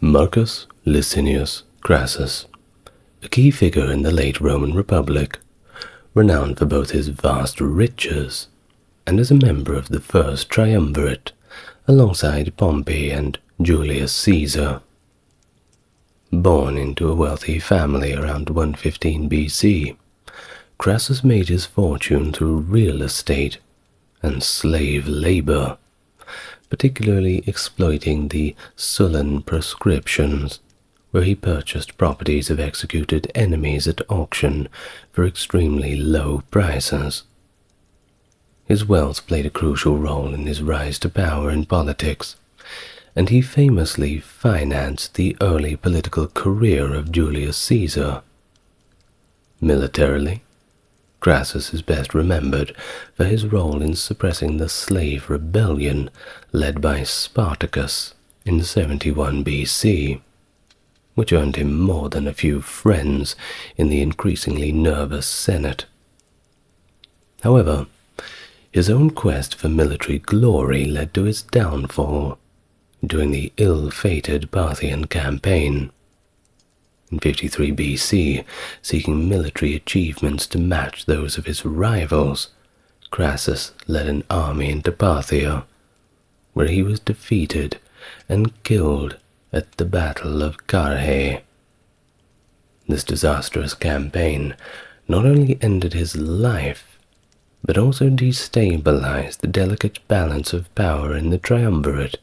Marcus Licinius Crassus, a key figure in the late Roman Republic, renowned for both his vast riches and as a member of the First Triumvirate alongside Pompey and Julius Caesar. Born into a wealthy family around 115 BC, Crassus made his fortune through real estate and slave labor, particularly exploiting the Sullan proscriptions, where he purchased properties of executed enemies at auction for extremely low prices. His wealth played a crucial role in his rise to power in politics, and he famously financed the early political career of Julius Caesar. Militarily, Crassus is best remembered for his role in suppressing the slave rebellion led by Spartacus in 71 BC, which earned him more than a few friends in the increasingly nervous Senate. However, his own quest for military glory led to his downfall during the ill-fated Parthian campaign. In 53 BC, seeking military achievements to match those of his rivals, Crassus led an army into Parthia, where he was defeated and killed at the Battle of Carrhae. This disastrous campaign not only ended his life, but also destabilized the delicate balance of power in the Triumvirate,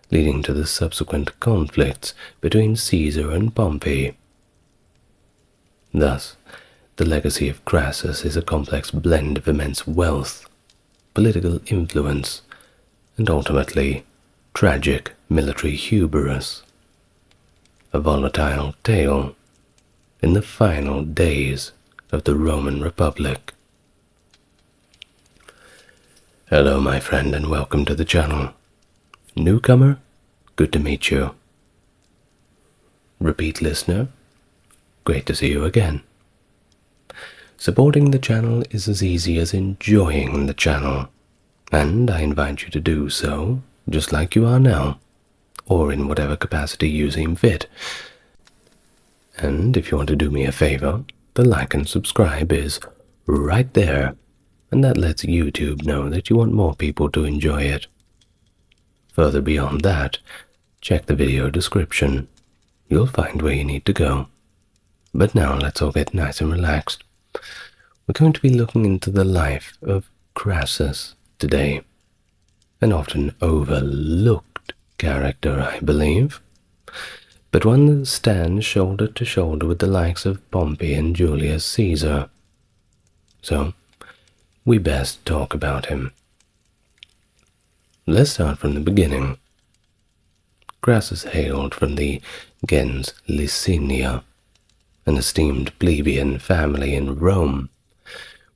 leading to the subsequent conflicts between Caesar and Pompey. Thus, the legacy of Crassus is a complex blend of immense wealth, political influence, and ultimately tragic military hubris. A volatile tale in the final days of the Roman Republic. Hello my friend, and welcome to the channel. Newcomer, good to meet you. Repeat listener, great to see you again. Supporting the channel is as easy as enjoying the channel, and I invite you to do so just like you are now, or in whatever capacity you seem fit. And if you want to do me a favor, the like and subscribe is right there, and that lets YouTube know that you want more people to enjoy it. Further beyond that, check the video description. You'll find where you need to go. But now let's all get nice and relaxed. We're going to be looking into the life of Crassus today, an often overlooked character, I believe, but one that stands shoulder to shoulder with the likes of Pompey and Julius Caesar. So, we best talk about him. Let's start from the beginning. Crassus hailed from the gens Licinia, an esteemed plebeian family in Rome,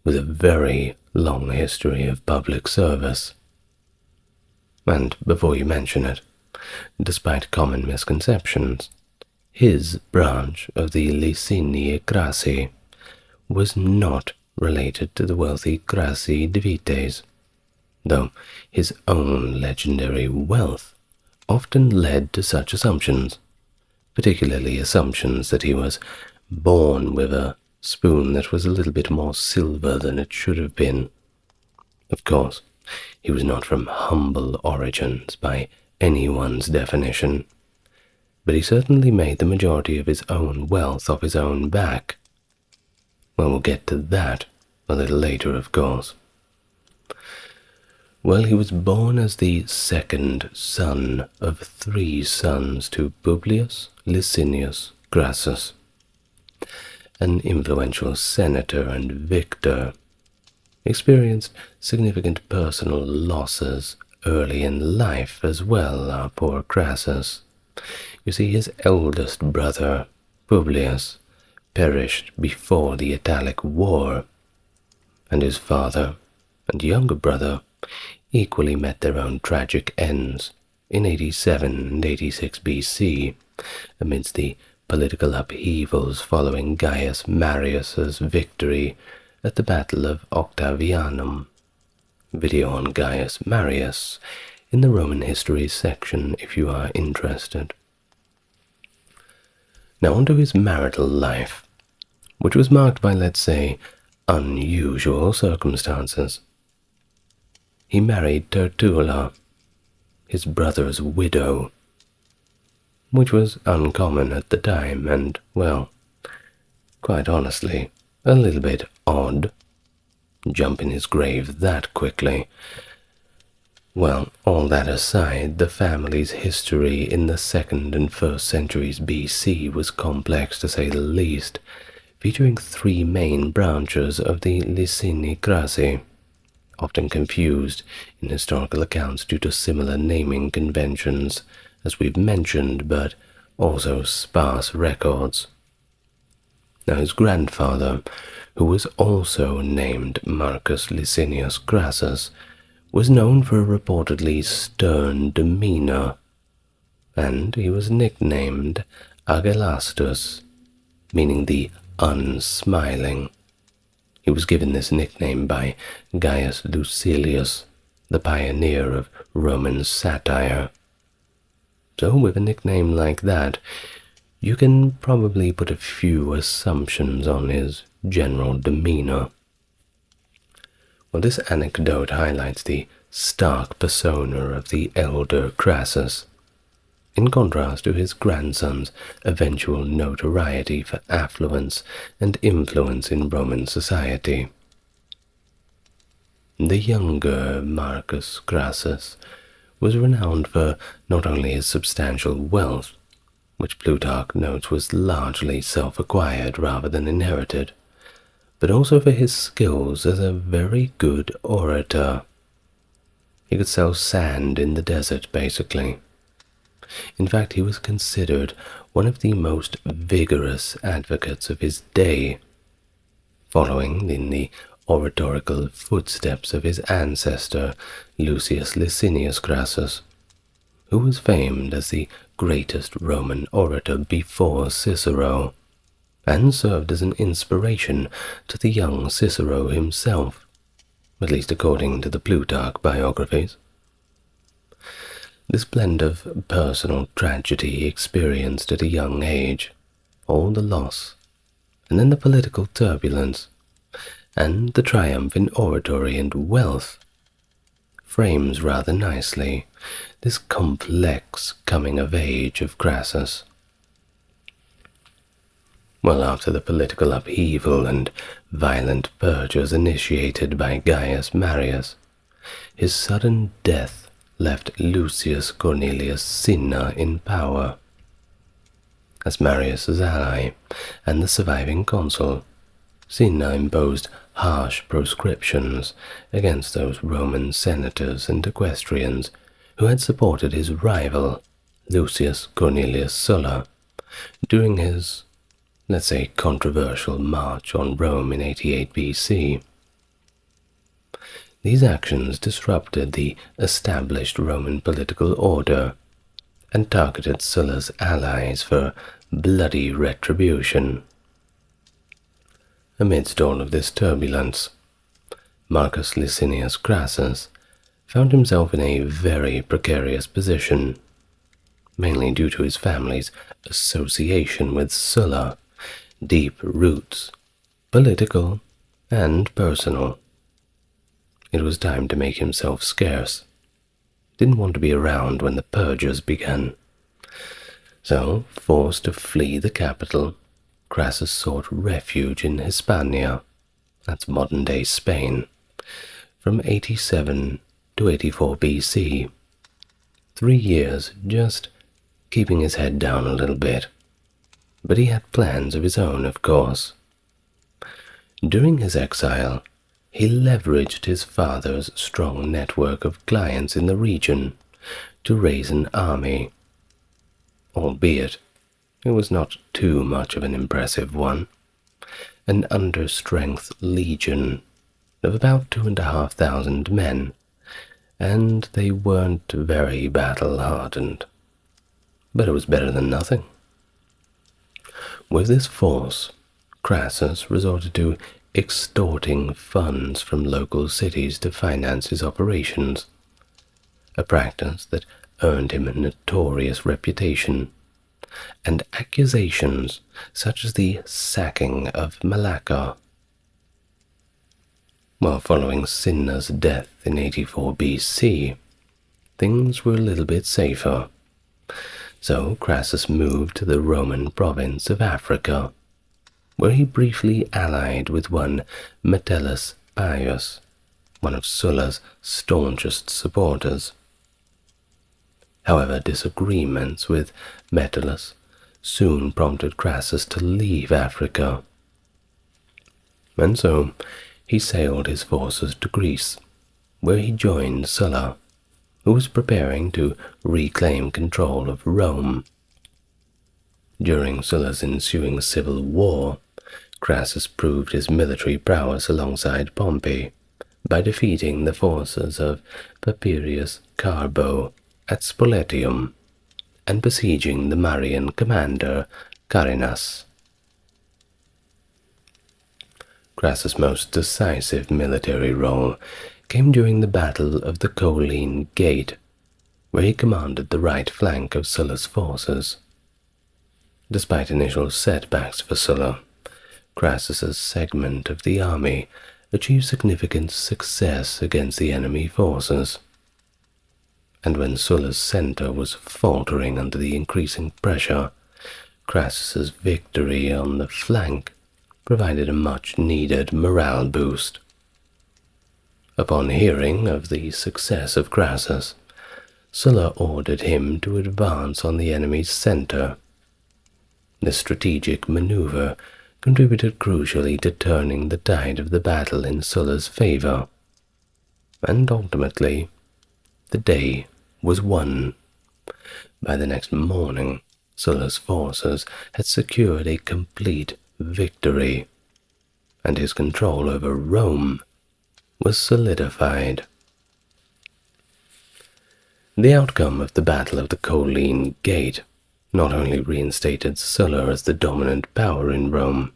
with a very long history of public service. And before you mention it, despite common misconceptions, his branch of the Liciniae Crassi was not related to the wealthy Crassi Divites, though his own legendary wealth often led to such assumptions, particularly assumptions that he was born with a spoon that was a little bit more silver than it should have been. Of course, he was not from humble origins by anyone's definition, but he certainly made the majority of his own wealth off his own back. Well, we'll get to that a little later, of course. Well, he was born as the second son of 3 sons to Publius Licinius Crassus, an influential senator and victor. Experienced significant personal losses early in life as well, our poor Crassus. You see, his eldest brother, Publius, perished before the Italic War, and his father and younger brother equally met their own tragic ends in 87 and 86 BC, amidst the political upheavals following Gaius Marius's victory at the Battle of Octavianum. Video on Gaius Marius in the Roman History section if you are interested. Now on to his marital life, which was marked by, let's say, unusual circumstances. He married Tertulla, his brother's widow, which was uncommon at the time and, well, quite honestly, a little bit odd. Jump in his grave that quickly. Well, all that aside, the family's history in the 2nd and 1st centuries BC was complex to say the least, featuring 3 main branches of the Licinius Crassus, often confused in historical accounts due to similar naming conventions, as we've mentioned, but also sparse records. Now his grandfather, who was also named Marcus Licinius Crassus, was known for a reportedly stern demeanor, and he was nicknamed Agelastus, meaning the unsmiling. He was given this nickname by Gaius Lucilius, the pioneer of Roman satire. So with a nickname like that, you can probably put a few assumptions on his general demeanor. Well, this anecdote highlights the stark persona of the elder Crassus, in contrast to his grandson's eventual notoriety for affluence and influence in Roman society. The younger Marcus Crassus was renowned for not only his substantial wealth, which Plutarch notes was largely self-acquired rather than inherited, but also for his skills as a very good orator. He could sell sand in the desert, basically. In fact, he was considered one of the most vigorous advocates of his day, following in the oratorical footsteps of his ancestor Lucius Licinius Crassus, who was famed as the greatest Roman orator before Cicero, and served as an inspiration to the young Cicero himself, at least according to the Plutarch biographies. This blend of personal tragedy experienced at a young age, all the loss, and then the political turbulence, and the triumph in oratory and wealth, frames rather nicely this complex coming-of-age of Crassus. Well, after the political upheaval and violent purges initiated by Gaius Marius, his sudden death left Lucius Cornelius Cinna in power. As Marius's ally and the surviving consul, Cinna imposed harsh proscriptions against those Roman senators and equestrians who had supported his rival, Lucius Cornelius Sulla, during his, let's say, controversial march on Rome in 88 BC. These actions disrupted the established Roman political order and targeted Sulla's allies for bloody retribution. Amidst all of this turbulence, Marcus Licinius Crassus found himself in a very precarious position, mainly due to his family's association with Sulla, deep roots, political and personal. It was time to make himself scarce. Didn't want to be around when the purges began. So, forced to flee the capital, Crassus sought refuge in Hispania, that's modern-day Spain, from 87 to 84 BC. 3 years just keeping his head down a little bit. But he had plans of his own, of course. During his exile, he leveraged his father's strong network of clients in the region to raise an army, albeit it was not too much of an impressive one, an understrength legion of about 2,500 men, and they weren't very battle-hardened, but it was better than nothing. With this force, Crassus resorted to extorting funds from local cities to finance his operations, a practice that earned him a notorious reputation, and accusations such as the sacking of Malacca. While following Cinna's death in 84 BC, things were a little bit safer. So Crassus moved to the Roman province of Africa, where he briefly allied with one Metellus Pius, one of Sulla's staunchest supporters. However, disagreements with Metellus soon prompted Crassus to leave Africa, and so he sailed his forces to Greece, where he joined Sulla, who was preparing to reclaim control of Rome. During Sulla's ensuing civil war, Crassus proved his military prowess alongside Pompey by defeating the forces of Papirius Carbo at Spoletium and besieging the Marian commander Carrhae. Crassus' most decisive military role came during the Battle of the Colline Gate, where he commanded the right flank of Sulla's forces. Despite initial setbacks for Sulla, Crassus's segment of the army achieved significant success against the enemy forces. And when Sulla's center was faltering under the increasing pressure, Crassus's victory on the flank provided a much-needed morale boost. Upon hearing of the success of Crassus, Sulla ordered him to advance on the enemy's center. This strategic maneuver contributed crucially to turning the tide of the battle in Sulla's favor, and ultimately, the day was won. By the next morning, Sulla's forces had secured a complete victory, and his control over Rome was solidified. The outcome of the Battle of the Colline Gate not only reinstated Sulla as the dominant power in Rome,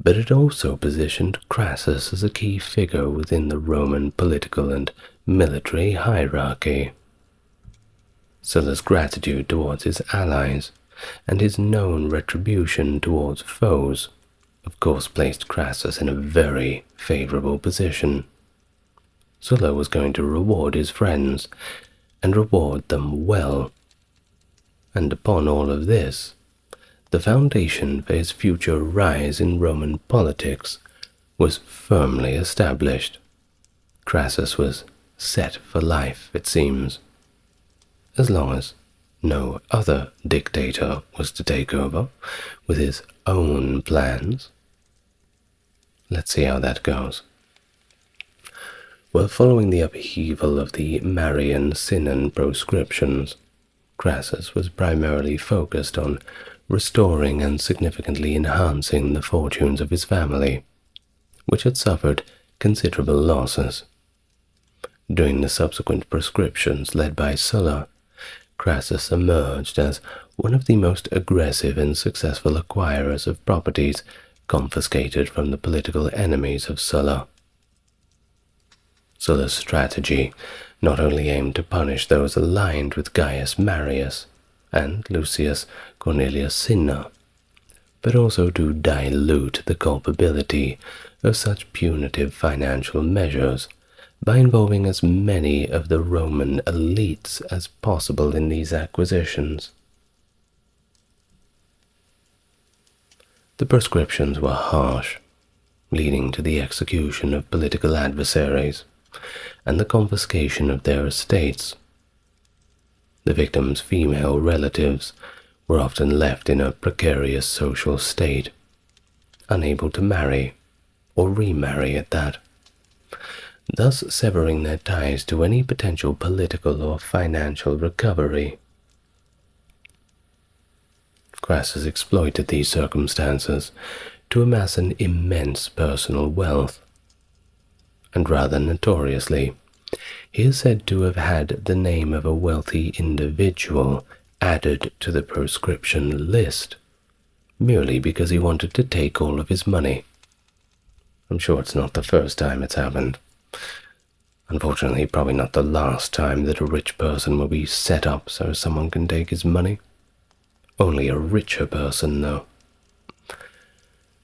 but it also positioned Crassus as a key figure within the Roman political and military hierarchy. Sulla's gratitude towards his allies and his known retribution towards foes of course placed Crassus in a very favorable position. Sulla was going to reward his friends, and reward them well. And upon all of this, the foundation for his future rise in Roman politics was firmly established. Crassus was set for life, it seems, as long as no other dictator was to take over with his own plans. Let's see how that goes. Well, following the upheaval of the Marian-Cinnan proscriptions, Crassus was primarily focused on restoring and significantly enhancing the fortunes of his family, which had suffered considerable losses. During the subsequent proscriptions led by Sulla, Crassus emerged as one of the most aggressive and successful acquirers of properties confiscated from the political enemies of Sulla. Sulla's strategy not only aimed to punish those aligned with Gaius Marius and Lucius Cornelius Cinna, but also to dilute the culpability of such punitive financial measures by involving as many of the Roman elites as possible in these acquisitions. The proscriptions were harsh, leading to the execution of political adversaries and the confiscation of their estates. The victims' female relatives were often left in a precarious social state, unable to marry or remarry at that, thus severing their ties to any potential political or financial recovery. Crassus exploited these circumstances to amass an immense personal wealth, and rather notoriously, he is said to have had the name of a wealthy individual added to the proscription list, merely because he wanted to take all of his money. I'm sure it's not the first time it's happened. Unfortunately, probably not the last time that a rich person will be set up so someone can take his money. Only a richer person, though.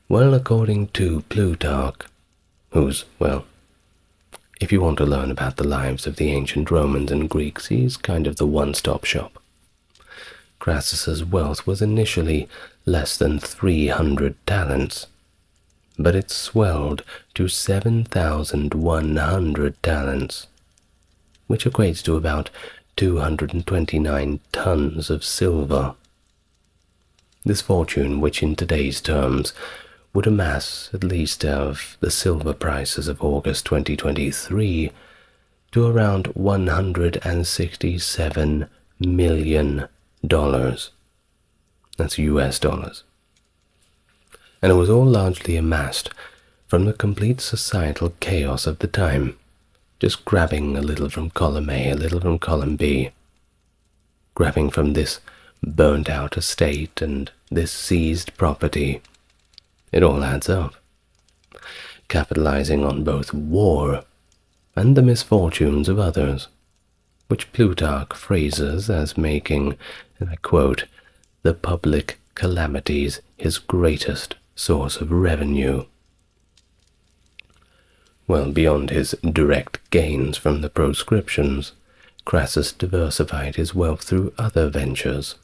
Well, according to Plutarch, who's, well, if you want to learn about the lives of the ancient Romans and Greeks, he's kind of the one-stop shop. Crassus's wealth was initially less than 300 talents, but it swelled to 7,100 talents, which equates to about 229 tons of silver. This fortune, which in today's terms would amass, at least of the silver prices of August 2023, to around $167 million. That's US dollars. And it was all largely amassed from the complete societal chaos of the time, just grabbing a little from column A, a little from column B, grabbing from this burnt-out estate and this seized property. It all adds up, capitalizing on both war and the misfortunes of others, which Plutarch phrases as making, and I quote, the public calamities his greatest source of revenue. Well, beyond his direct gains from the proscriptions, Crassus diversified his wealth through other ventures.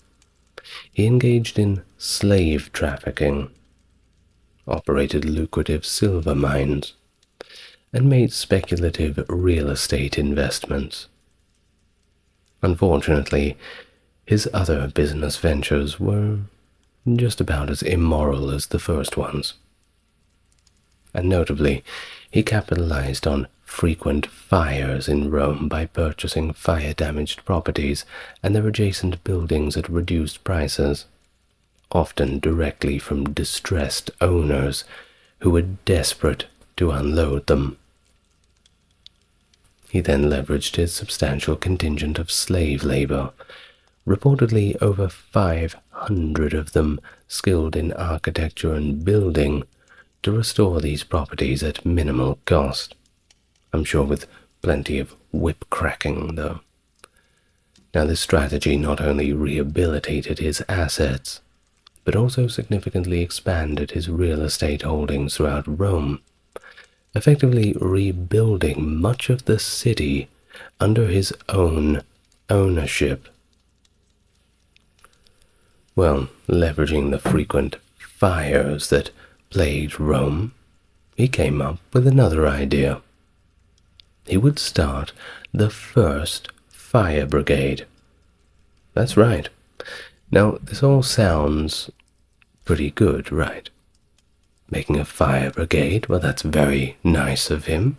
He engaged in slave trafficking, operated lucrative silver mines, and made speculative real estate investments. Unfortunately, his other business ventures were just about as immoral as the first ones. And notably, he capitalized on frequent fires in Rome by purchasing fire-damaged properties and their adjacent buildings at reduced prices, often directly from distressed owners who were desperate to unload them. He then leveraged his substantial contingent of slave labor, reportedly over 500 of them skilled in architecture and building, to restore these properties at minimal cost. I'm sure with plenty of whip-cracking, though. Now, this strategy not only rehabilitated his assets, but also significantly expanded his real estate holdings throughout Rome, effectively rebuilding much of the city under his own ownership. Well, leveraging the frequent fires that plagued Rome, he came up with another idea. He would start the first fire brigade. That's right. Now, this all sounds pretty good, right? Making a fire brigade, well, that's very nice of him.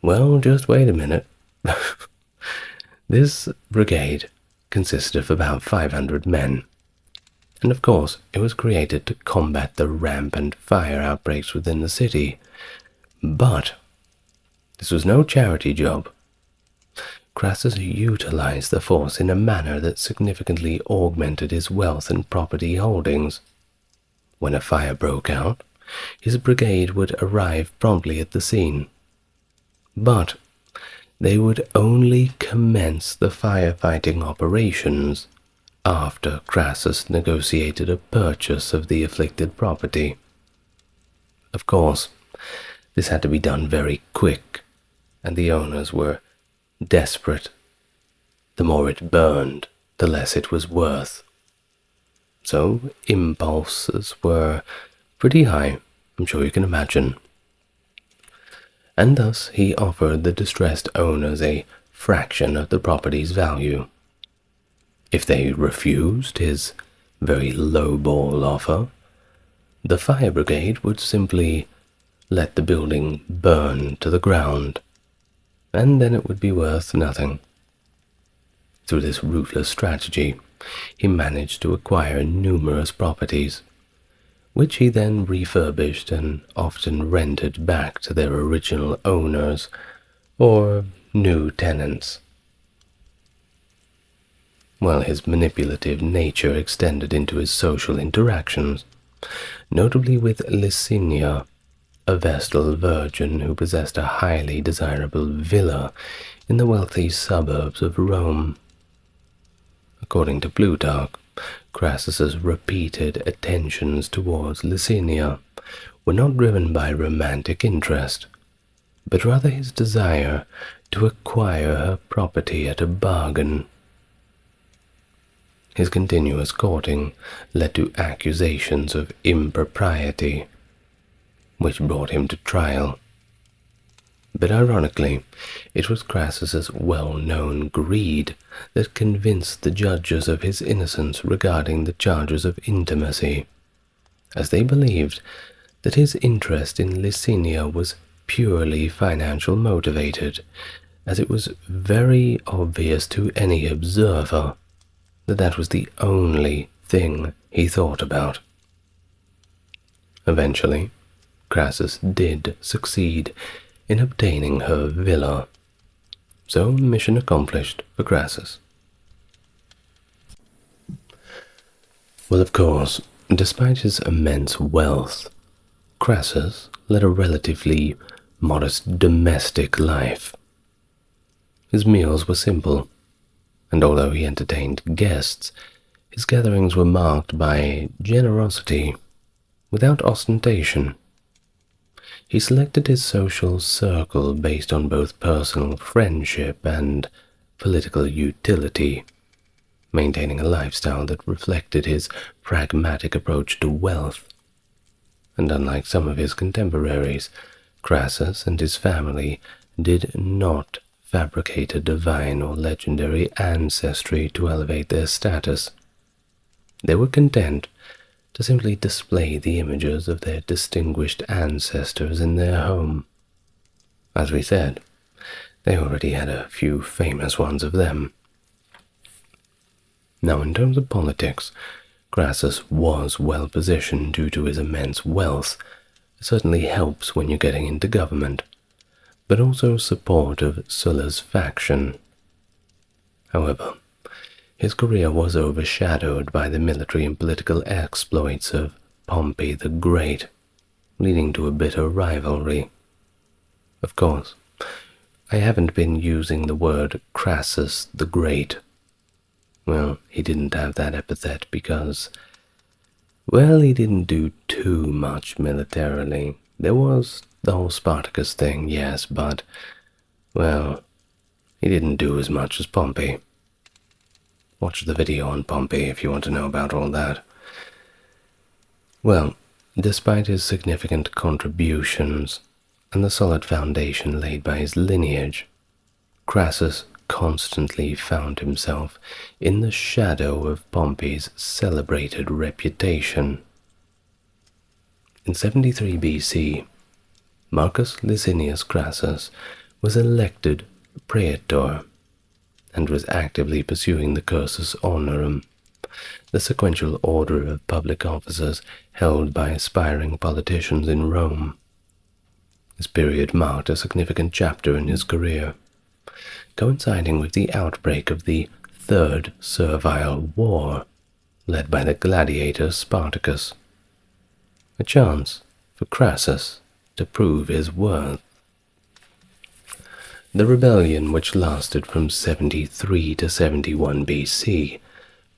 Well, just wait a minute. This brigade consisted of about 500 men. And of course, it was created to combat the rampant fire outbreaks within the city. But this was no charity job. Crassus utilized the force in a manner that significantly augmented his wealth and property holdings. When a fire broke out, his brigade would arrive promptly at the scene. But they would only commence the firefighting operations after Crassus negotiated a purchase of the afflicted property. Of course, this had to be done very quick, and the owners were desperate. The more it burned, the less it was worth. So impulses were pretty high, I'm sure you can imagine. And thus he offered the distressed owners a fraction of the property's value. If they refused his very lowball offer, the fire brigade would simply let the building burn to the ground, and then it would be worth nothing. Through this ruthless strategy, he managed to acquire numerous properties, which he then refurbished and often rented back to their original owners or new tenants. While his manipulative nature extended into his social interactions, notably with Licinia, a Vestal virgin who possessed a highly desirable villa in the wealthy suburbs of Rome. According to Plutarch, Crassus's repeated attentions towards Licinia were not driven by romantic interest, but rather his desire to acquire her property at a bargain. His continuous courting led to accusations of impropriety, which brought him to trial. But ironically, it was Crassus's well-known greed that convinced the judges of his innocence regarding the charges of intimacy, as they believed that his interest in Licinia was purely financial motivated, as it was very obvious to any observer that that was the only thing he thought about. Eventually, Crassus did succeed in obtaining her villa, so mission accomplished for Crassus. Well, of course, despite his immense wealth, Crassus led a relatively modest domestic life. His meals were simple, and although he entertained guests, his gatherings were marked by generosity without ostentation. He selected his social circle based on both personal friendship and political utility, maintaining a lifestyle that reflected his pragmatic approach to wealth. And unlike some of his contemporaries, Crassus and his family did not fabricate a divine or legendary ancestry to elevate their status. They were content to simply display the images of their distinguished ancestors in their home. As we said, they already had a few famous ones of them. Now, in terms of politics, Crassus was well positioned due to his immense wealth. It certainly helps when you're getting into government, but also support of Sulla's faction. However, his career was overshadowed by the military and political exploits of Pompey the Great, leading to a bitter rivalry. Of course, I haven't been using the word Crassus the Great. Well, he didn't have that epithet because, well, he didn't do too much militarily. There was the whole Spartacus thing, yes, but, well, he didn't do as much as Pompey. Watch the video on Pompey if you want to know about all that. Well, despite his significant contributions and the solid foundation laid by his lineage, Crassus constantly found himself in the shadow of Pompey's celebrated reputation. In 73 BC, Marcus Licinius Crassus was elected praetor and was actively pursuing the cursus honorum, the sequential order of public offices held by aspiring politicians in Rome. This period marked a significant chapter in his career, coinciding with the outbreak of the Third Servile War, led by the gladiator Spartacus. A chance for Crassus to prove his worth. The rebellion, which lasted from 73 to 71 BC,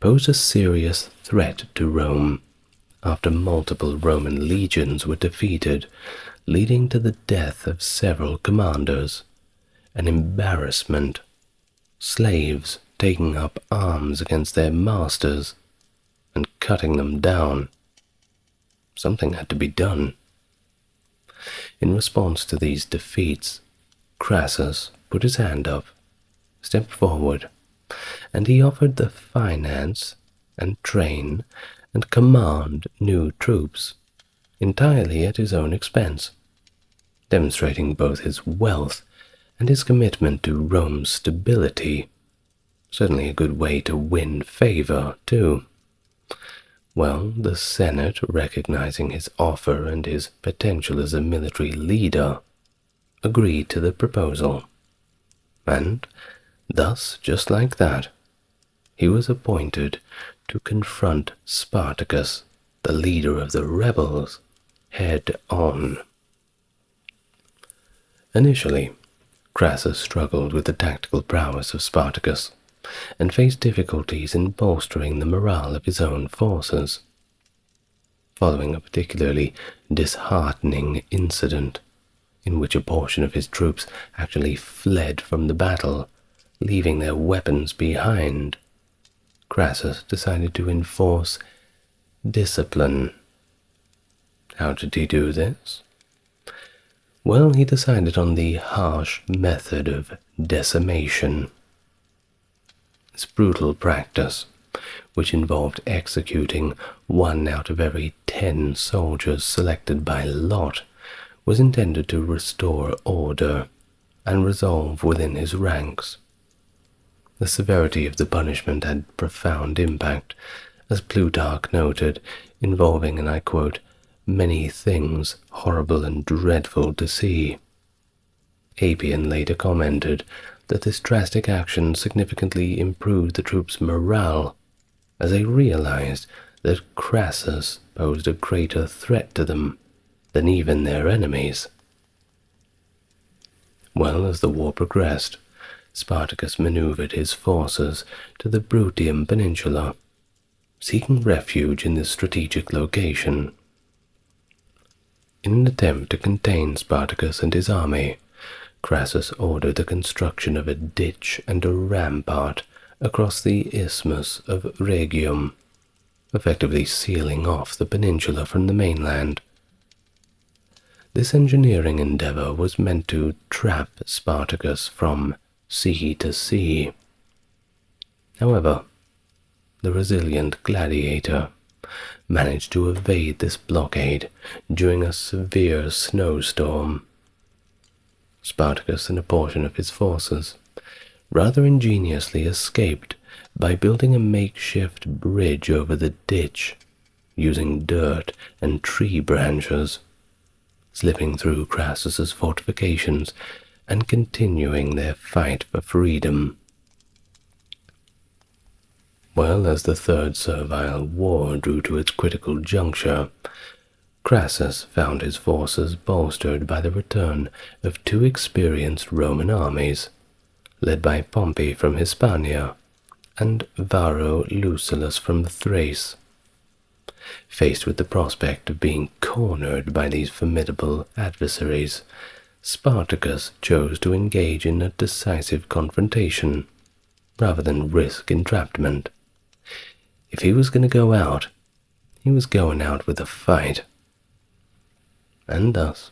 posed a serious threat to Rome after multiple Roman legions were defeated, leading to the death of several commanders, an embarrassment, slaves taking up arms against their masters and cutting them down. Something had to be done. In response to these defeats, Crassus put his hand up, stepped forward, and he offered to finance and train and command new troops, entirely at his own expense, demonstrating both his wealth and his commitment to Rome's stability. Certainly a good way to win favor, too. Well, the Senate, recognizing his offer and his potential as a military leader, agreed to the proposal. And thus, just like that, he was appointed to confront Spartacus, the leader of the rebels, head on. Initially, Crassus struggled with the tactical prowess of Spartacus, and faced difficulties in bolstering the morale of his own forces. Following a particularly disheartening incident, in which a portion of his troops actually fled from the battle, leaving their weapons behind, Crassus decided to enforce discipline. How did he do this? Well, he decided on the harsh method of decimation. This brutal practice, which involved executing 1 out of every 10 soldiers selected by lot, was intended to restore order and resolve within his ranks. The severity of the punishment had profound impact, as Plutarch noted, involving, and I quote, many things horrible and dreadful to see. Appian later commented that this drastic action significantly improved the troops' morale, as they realized that Crassus posed a greater threat to them than even their enemies. Well, as the war progressed, Spartacus maneuvered his forces to the Bruttium Peninsula, seeking refuge in this strategic location. In an attempt to contain Spartacus and his army, Crassus ordered the construction of a ditch and a rampart across the Isthmus of Rhegium, effectively sealing off the peninsula from the mainland. This engineering endeavor was meant to trap Spartacus from sea to sea. However, the resilient gladiator managed to evade this blockade during a severe snowstorm. Spartacus and a portion of his forces rather ingeniously escaped by building a makeshift bridge over the ditch, using dirt and tree branches, slipping through Crassus's fortifications and continuing their fight for freedom. Well, as the Third Servile War drew to its critical juncture, Crassus found his forces bolstered by the return of 2 experienced Roman armies, led by Pompey from Hispania and Varro Lucullus from Thrace. Faced with the prospect of being cornered by these formidable adversaries, Spartacus chose to engage in a decisive confrontation, rather than risk entrapment. If he was going to go out, he was going out with a fight. And thus,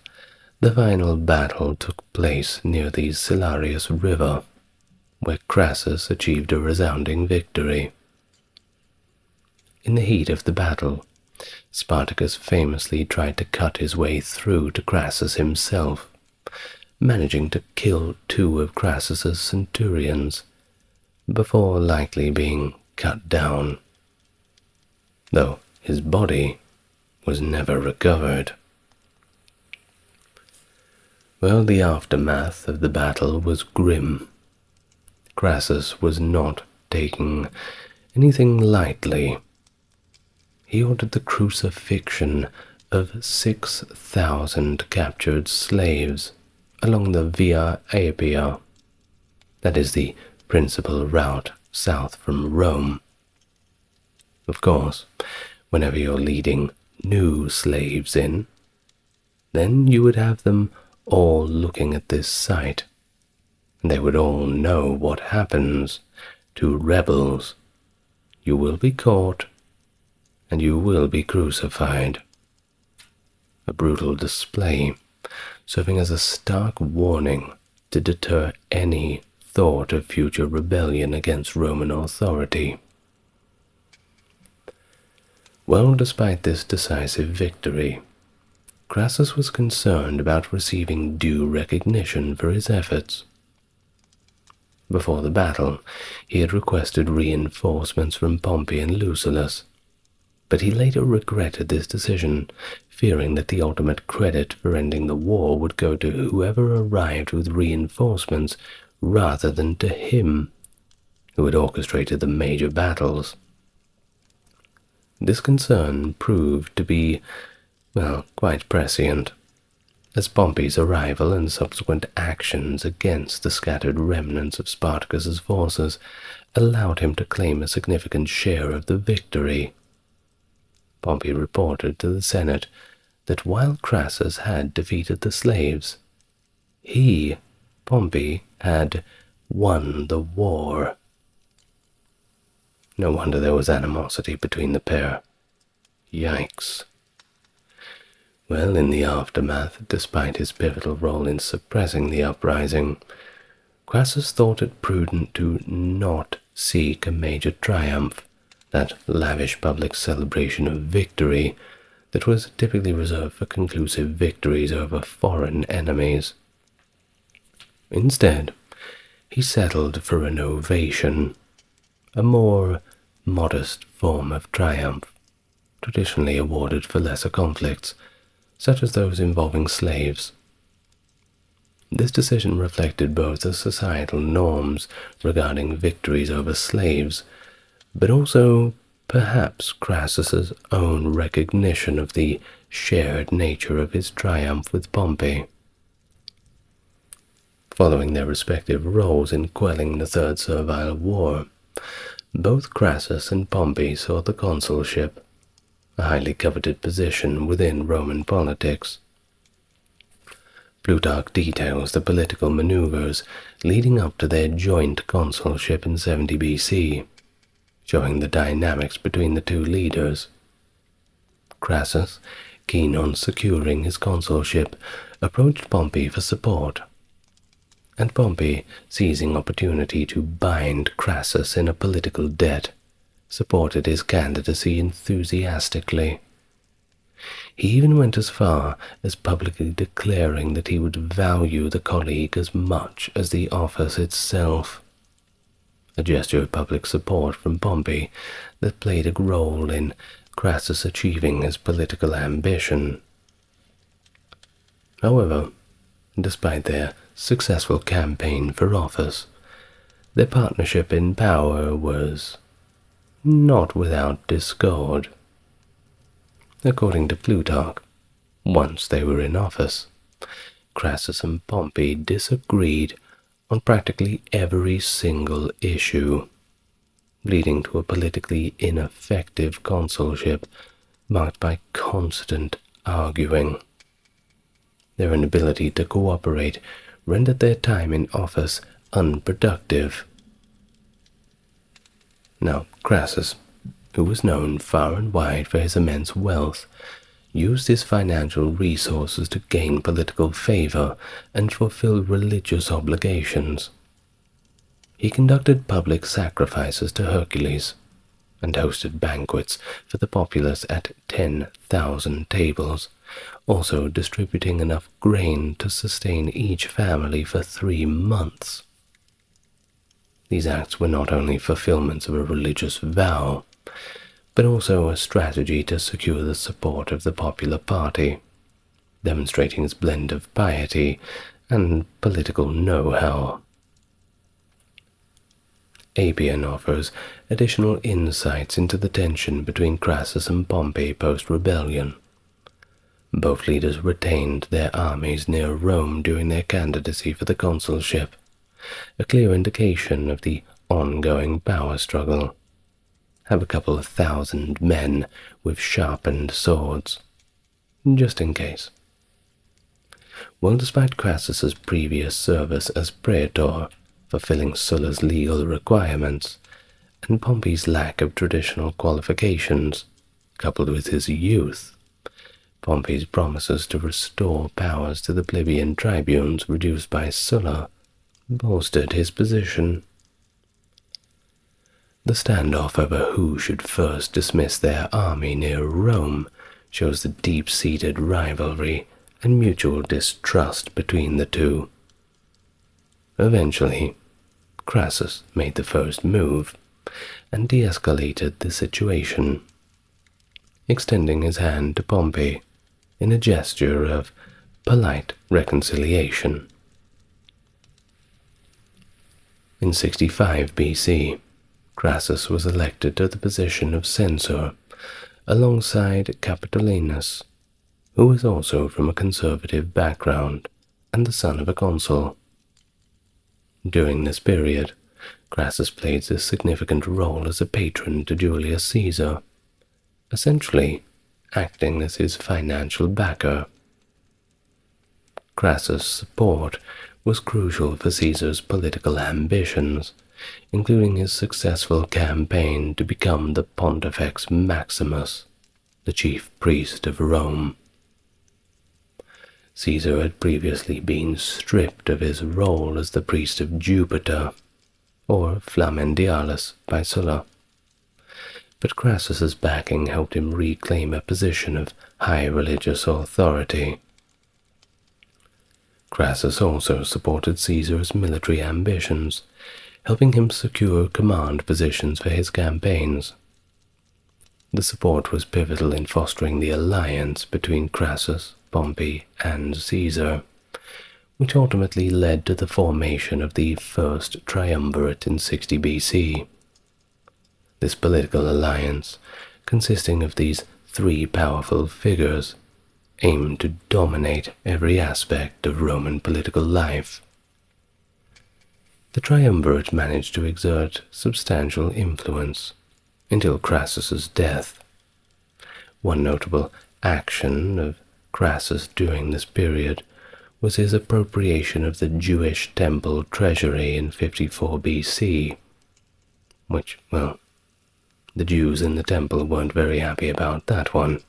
the final battle took place near the Silarius River, where Crassus achieved a resounding victory. In the heat of the battle, Spartacus famously tried to cut his way through to Crassus himself, managing to kill 2 of Crassus's centurions, before likely being cut down, though his body was never recovered. Well, the aftermath of the battle was grim. Crassus was not taking anything lightly. He ordered the crucifixion of 6,000 captured slaves along the Via Appia, that is the principal route south from Rome. Of course, whenever you're leading new slaves in, then you would have them all looking at this sight, and they would all know what happens to rebels. You will be caught, and you will be crucified. A brutal display, serving as a stark warning to deter any thought of future rebellion against Roman authority. Well, despite this decisive victory, Crassus was concerned about receiving due recognition for his efforts. Before the battle, he had requested reinforcements from Pompey and Lucullus, but he later regretted this decision, fearing that the ultimate credit for ending the war would go to whoever arrived with reinforcements rather than to him, who had orchestrated the major battles. This concern proved to be, well, quite prescient, as Pompey's arrival and subsequent actions against the scattered remnants of Spartacus's forces allowed him to claim a significant share of the victory. Pompey reported to the Senate that while Crassus had defeated the slaves, he, Pompey, had won the war. No wonder there was animosity between the pair. Yikes. Well, in the aftermath, despite his pivotal role in suppressing the uprising, Crassus thought it prudent to not seek a major triumph, that lavish public celebration of victory that was typically reserved for conclusive victories over foreign enemies. Instead, he settled for an ovation, a more modest form of triumph, traditionally awarded for lesser conflicts, such as those involving slaves. This decision reflected both the societal norms regarding victories over slaves, but also perhaps Crassus's own recognition of the shared nature of his triumph with Pompey. Following their respective roles in quelling the Third Servile War, both Crassus and Pompey saw the consulship, a highly coveted position within Roman politics. Plutarch details the political maneuvers leading up to their joint consulship in 70 BC, showing the dynamics between the two leaders. Crassus, keen on securing his consulship, approached Pompey for support, and Pompey, seizing opportunity to bind Crassus in a political debt, supported his candidacy enthusiastically. He even went as far as publicly declaring that he would value the colleague as much as the office itself, a gesture of public support from Pompey that played a role in Crassus achieving his political ambition. However, despite their successful campaign for office, their partnership in power was not without discord. According to Plutarch, once they were in office, Crassus and Pompey disagreed on practically every single issue, leading to a politically ineffective consulship marked by constant arguing. Their inability to cooperate rendered their time in office unproductive. Now, Crassus, who was known far and wide for his immense wealth, used his financial resources to gain political favor and fulfill religious obligations. He conducted public sacrifices to Hercules and hosted banquets for the populace at 10,000 tables, also distributing enough grain to sustain each family for 3 months. These acts were not only fulfillments of a religious vow, but also a strategy to secure the support of the popular party, demonstrating its blend of piety and political know-how. Appian offers additional insights into the tension between Crassus and Pompey post-rebellion. Both leaders retained their armies near Rome during their candidacy for the consulship, a clear indication of the ongoing power struggle. Have a couple of thousand men with sharpened swords, just in case. Well, despite Crassus's previous service as praetor, fulfilling Sulla's legal requirements, and Pompey's lack of traditional qualifications, coupled with his youth, Pompey's promises to restore powers to the plebeian tribunes reduced by Sulla bolstered his position. The standoff over who should first dismiss their army near Rome shows the deep-seated rivalry and mutual distrust between the two. Eventually, Crassus made the first move and de-escalated the situation, extending his hand to Pompey in a gesture of polite reconciliation. In 65 BC, Crassus was elected to the position of censor alongside Capitolinus, who was also from a conservative background and the son of a consul. During this period, Crassus played a significant role as a patron to Julius Caesar, essentially acting as his financial backer. Crassus' support was crucial for Caesar's political ambitions, including his successful campaign to become the Pontifex Maximus, the chief priest of Rome. Caesar had previously been stripped of his role as the priest of Jupiter, or Flamen Dialis, by Sulla, but Crassus's backing helped him reclaim a position of high religious authority. Crassus also supported Caesar's military ambitions, helping him secure command positions for his campaigns. The support was pivotal in fostering the alliance between Crassus, Pompey, and Caesar, which ultimately led to the formation of the First Triumvirate in 60 BC. This political alliance, consisting of these three powerful figures, aimed to dominate every aspect of Roman political life. The Triumvirate managed to exert substantial influence until Crassus's death. One notable action of Crassus during this period was his appropriation of the Jewish temple treasury in 54 BC, which, well, the Jews in the temple weren't very happy about that one.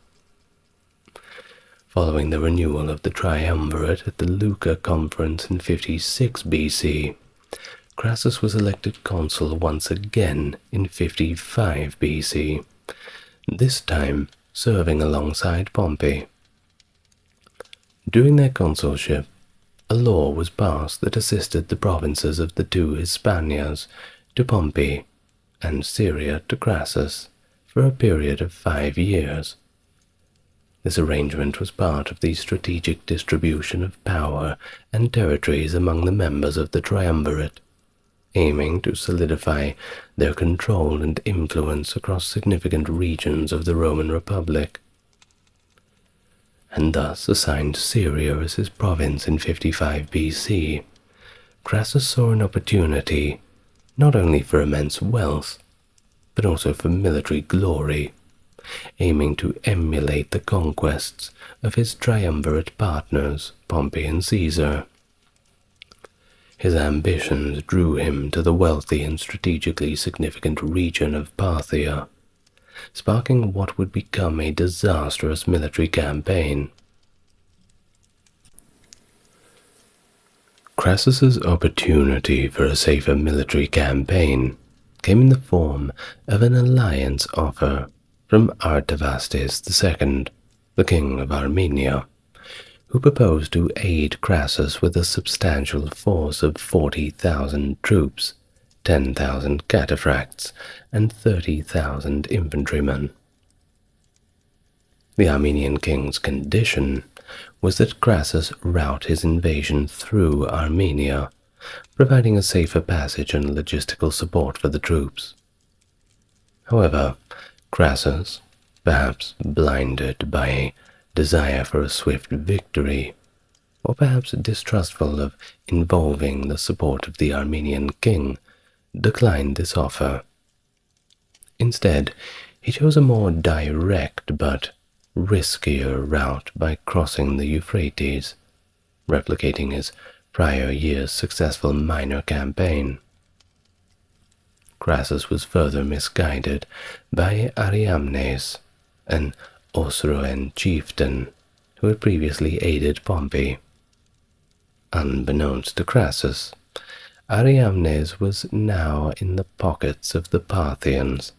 Following the renewal of the Triumvirate at the Lucca Conference in 56 BC, Crassus was elected consul once again in 55 BC, this time serving alongside Pompey. During their consulship, a law was passed that assisted the provinces of the two Hispanias to Pompey and Syria to Crassus for a period of 5 years. This arrangement was part of the strategic distribution of power and territories among the members of the Triumvirate, aiming to solidify their control and influence across significant regions of the Roman Republic, and thus assigned Syria as his province in 55 BC. Crassus saw an opportunity not only for immense wealth, but also for military glory, aiming to emulate the conquests of his triumvirate partners, Pompey and Caesar. His ambitions drew him to the wealthy and strategically significant region of Parthia, sparking what would become a disastrous military campaign. Crassus's opportunity for a safer military campaign came in the form of an alliance offer from Artavasdes II, the king of Armenia, who proposed to aid Crassus with a substantial force of 40,000 troops, 10,000 cataphracts, and 30,000 infantrymen. The Armenian king's condition was that Crassus route his invasion through Armenia, providing a safer passage and logistical support for the troops. However, Crassus, perhaps blinded by a desire for a swift victory, or perhaps distrustful of involving the support of the Armenian king, declined this offer. Instead, he chose a more direct but riskier route by crossing the Euphrates, replicating his prior year's successful minor campaign. Crassus was further misguided by Ariamnes, an Osroene chieftain who had previously aided Pompey. Unbeknownst to Crassus, Ariamnes was now in the pockets of the Parthians.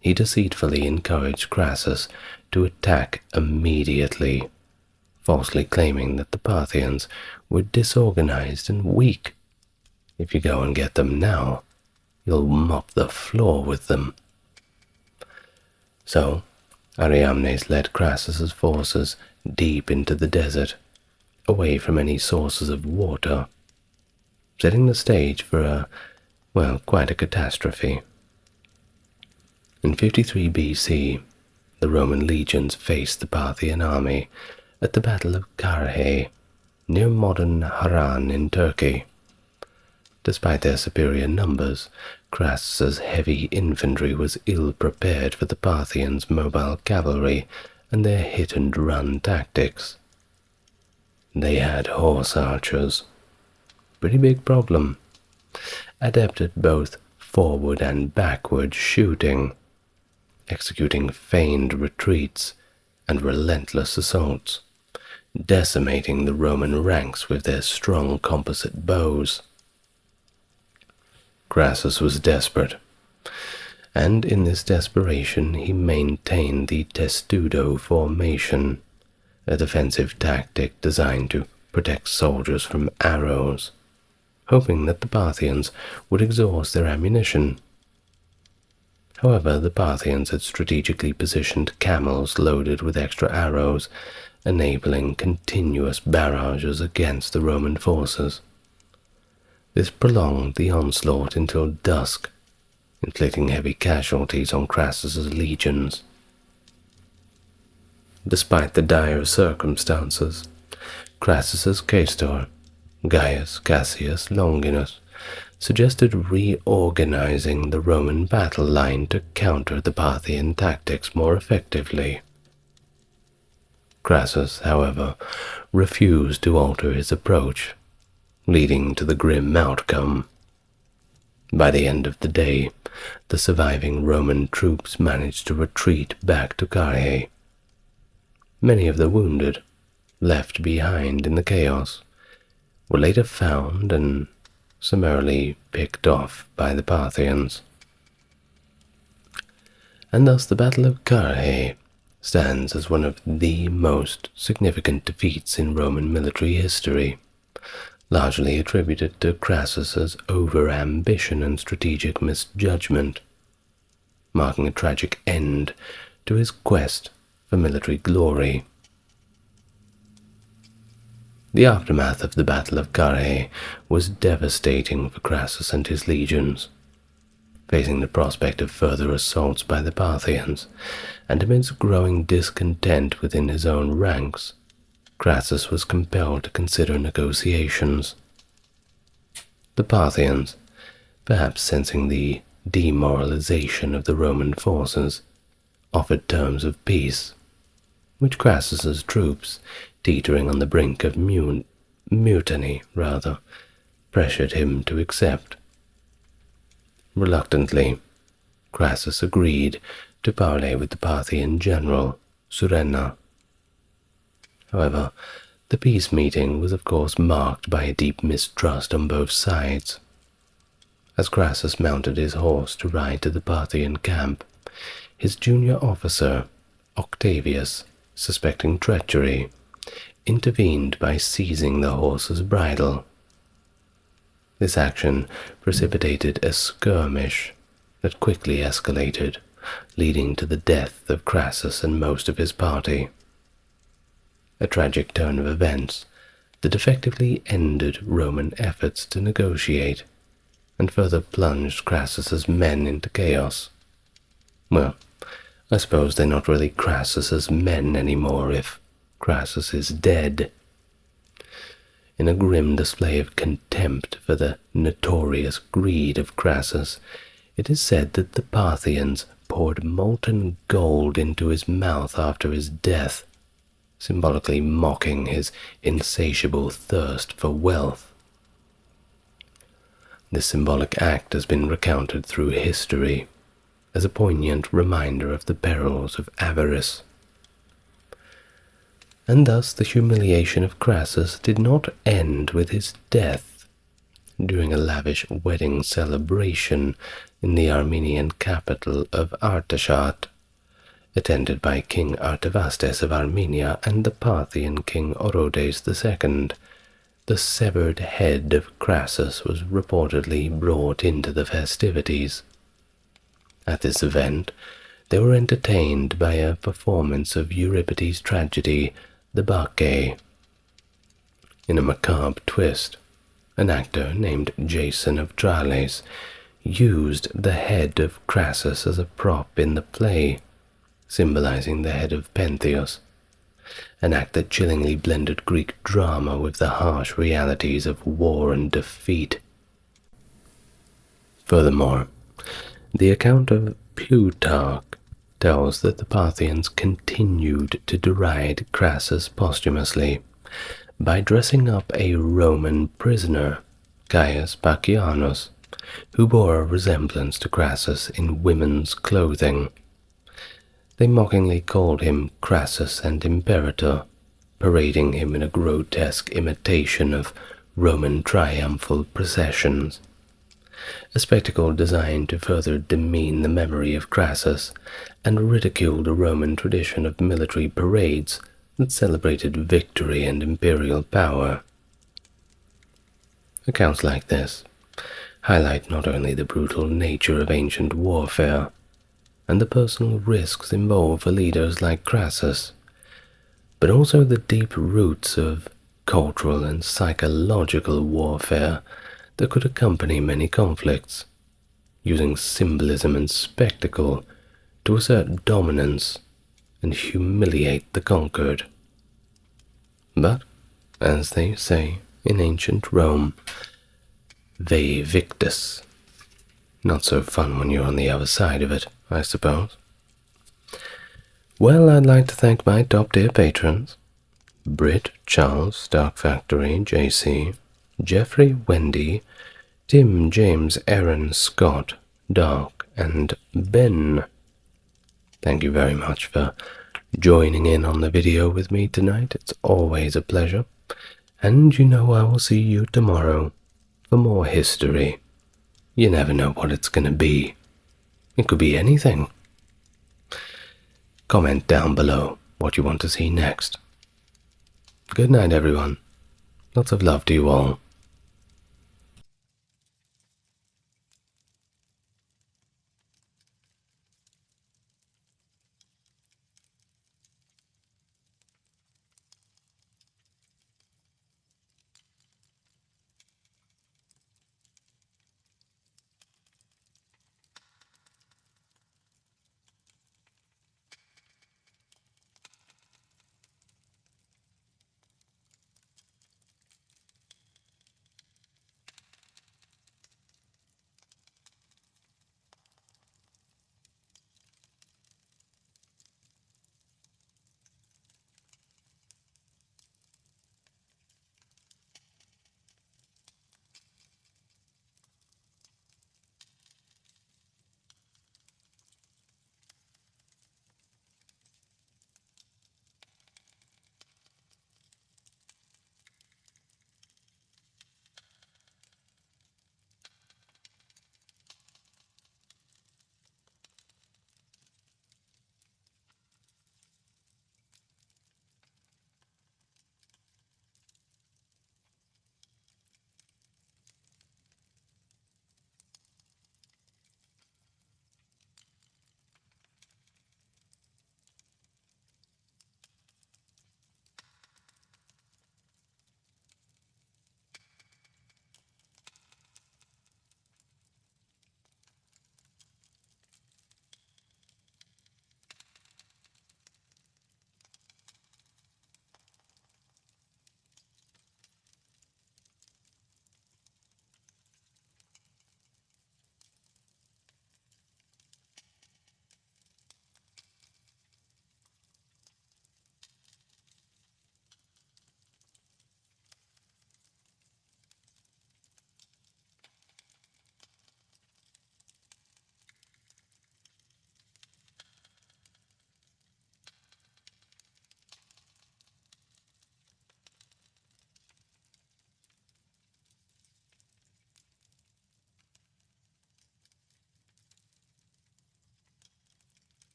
He deceitfully encouraged Crassus to attack immediately, falsely claiming that the Parthians were disorganized and weak. If you go and get them now, you'll mop the floor with them. So, Ariamnes led Crassus's forces deep into the desert, away from any sources of water, setting the stage for quite a catastrophe. In 53 BC, the Roman legions faced the Parthian army at the Battle of Carrhae, near modern Harran in Turkey. Despite their superior numbers, Crassus's heavy infantry was ill prepared for the Parthians' mobile cavalry and their hit-and-run tactics. They had horse archers. Pretty big problem. Adept at both forward and backward shooting, executing feigned retreats and relentless assaults, decimating the Roman ranks with their strong composite bows. Crassus was desperate, and in this desperation he maintained the testudo formation, a defensive tactic designed to protect soldiers from arrows, hoping that the Parthians would exhaust their ammunition. However, the Parthians had strategically positioned camels loaded with extra arrows, enabling continuous barrages against the Roman forces. This prolonged the onslaught until dusk, inflicting heavy casualties on Crassus's legions. Despite the dire circumstances, Crassus's quaestor, Gaius Cassius Longinus, suggested reorganizing the Roman battle line to counter the Parthian tactics more effectively. Crassus, however, refused to alter his approach, leading to the grim outcome. By the end of the day, the surviving Roman troops managed to retreat back to Carrhae. Many of the wounded, left behind in the chaos, were later found and summarily picked off by the Parthians. And thus the Battle of Carrhae stands as one of the most significant defeats in Roman military history, largely attributed to Crassus's over-ambition and strategic misjudgment, marking a tragic end to his quest for military glory. The aftermath of the Battle of Carrhae was devastating for Crassus and his legions. Facing the prospect of further assaults by the Parthians, and amidst growing discontent within his own ranks, Crassus was compelled to consider negotiations. The Parthians, perhaps sensing the demoralization of the Roman forces, offered terms of peace, which Crassus's troops, teetering on the brink of mutiny, pressured him to accept. Reluctantly, Crassus agreed to parley with the Parthian general, Surenna. However, the peace meeting was of course marked by a deep mistrust on both sides. As Crassus mounted his horse to ride to the Parthian camp, his junior officer, Octavius, suspecting treachery, intervened by seizing the horse's bridle. This action precipitated a skirmish that quickly escalated, leading to the death of Crassus and most of his party. A tragic turn of events that effectively ended Roman efforts to negotiate and further plunged Crassus's men into chaos. Well, I suppose they're not really Crassus's men anymore if Crassus is dead. In a grim display of contempt for the notorious greed of Crassus, it is said that the Parthians poured molten gold into his mouth after his death, symbolically mocking his insatiable thirst for wealth. This symbolic act has been recounted through history as a poignant reminder of the perils of avarice. And thus the humiliation of Crassus did not end with his death. During a lavish wedding celebration in the Armenian capital of Artashat, attended by King Artavasdes of Armenia and the Parthian king Orodes II, the severed head of Crassus was reportedly brought into the festivities. At this event, they were entertained by a performance of Euripides' tragedy, the Bacchae. In a macabre twist, an actor named Jason of Tralles used the head of Crassus as a prop in the play, symbolizing the head of Pentheus, an act that chillingly blended Greek drama with the harsh realities of war and defeat. Furthermore, the account of Plutarch tells that the Parthians continued to deride Crassus posthumously by dressing up a Roman prisoner, Caius Pacianus, who bore a resemblance to Crassus in women's clothing. They mockingly called him Crassus and Imperator, parading him in a grotesque imitation of Roman triumphal processions, a spectacle designed to further demean the memory of Crassus and ridicule the Roman tradition of military parades that celebrated victory and imperial power. Accounts like this highlight not only the brutal nature of ancient warfare and the personal risks involved for leaders like Crassus, but also the deep roots of cultural and psychological warfare that could accompany many conflicts, using symbolism and spectacle to assert dominance and humiliate the conquered. But, as they say in ancient Rome, vae victis. Not so fun when you're on the other side of it, I suppose. Well, I'd like to thank my top-tier patrons: Britt, Charles, Stark Factory, JC, Jeffrey, Wendy, Tim, James, Aaron, Scott, Dark, and Ben. Thank you very much for joining in on the video with me tonight. It's always a pleasure. And you know I will see you tomorrow for more history. You never know what it's going to be. It could be anything. Comment down below what you want to see next. Good night, everyone. Lots of love to you all.